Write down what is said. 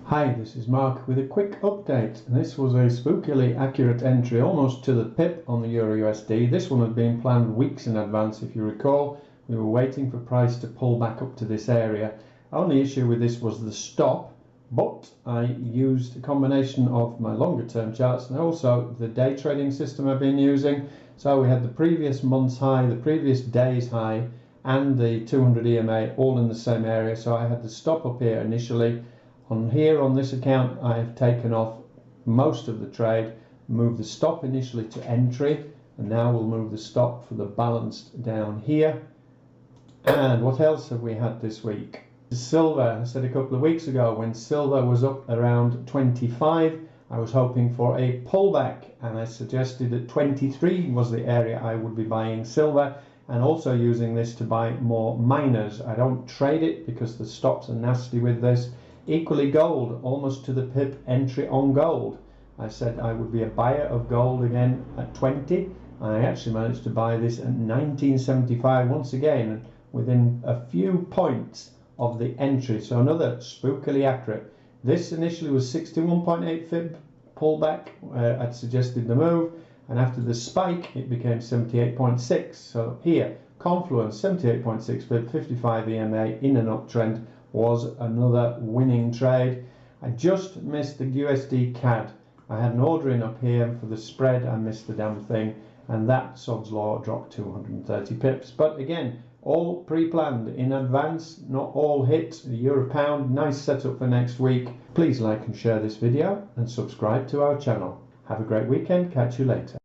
Hi, this is Mark with a quick update. This was a spookily accurate entry almost to the pip on the EURUSD. This one had been planned weeks in advance, if you recall. We were waiting for price to pull back up to this area. Only issue with this was the stop, but I used a combination of my longer term charts and also the day trading system I've been using. So we had the previous month's high, the previous day's high, and the 200 EMA all in the same area. So I had the stop up here initially. On this account, I have taken off most of the trade, moved the stop initially to entry, and now we'll move the stop for the balanced down here. And what else have we had this week? Silver. I said a couple of weeks ago when silver was up around 25, I was hoping for a pullback, and I suggested that 23 was the area I would be buying silver, and also using this to buy more miners. I don't trade it because the stops are nasty with this. Equally gold, almost to the pip entry on gold. I said I would be a buyer of gold again at 20. I actually managed to buy this at 1975 once again, within a few points of the entry. So another spookily accurate. This initially was 61.8 fib pullback. I'd suggested the move, and after the spike it became 78.6. So here, confluence 78.6 fib, 55 EMA in an uptrend was another winning trade. I just missed the USD CAD. I had an order in up here for the spread. I missed the damn thing, and that sod's law dropped 230 pips. But again, all pre-planned in advance, not all hit. The EURCAD, nice setup for next week. Please like and share this video and subscribe to our channel. Have a great weekend. Catch you later.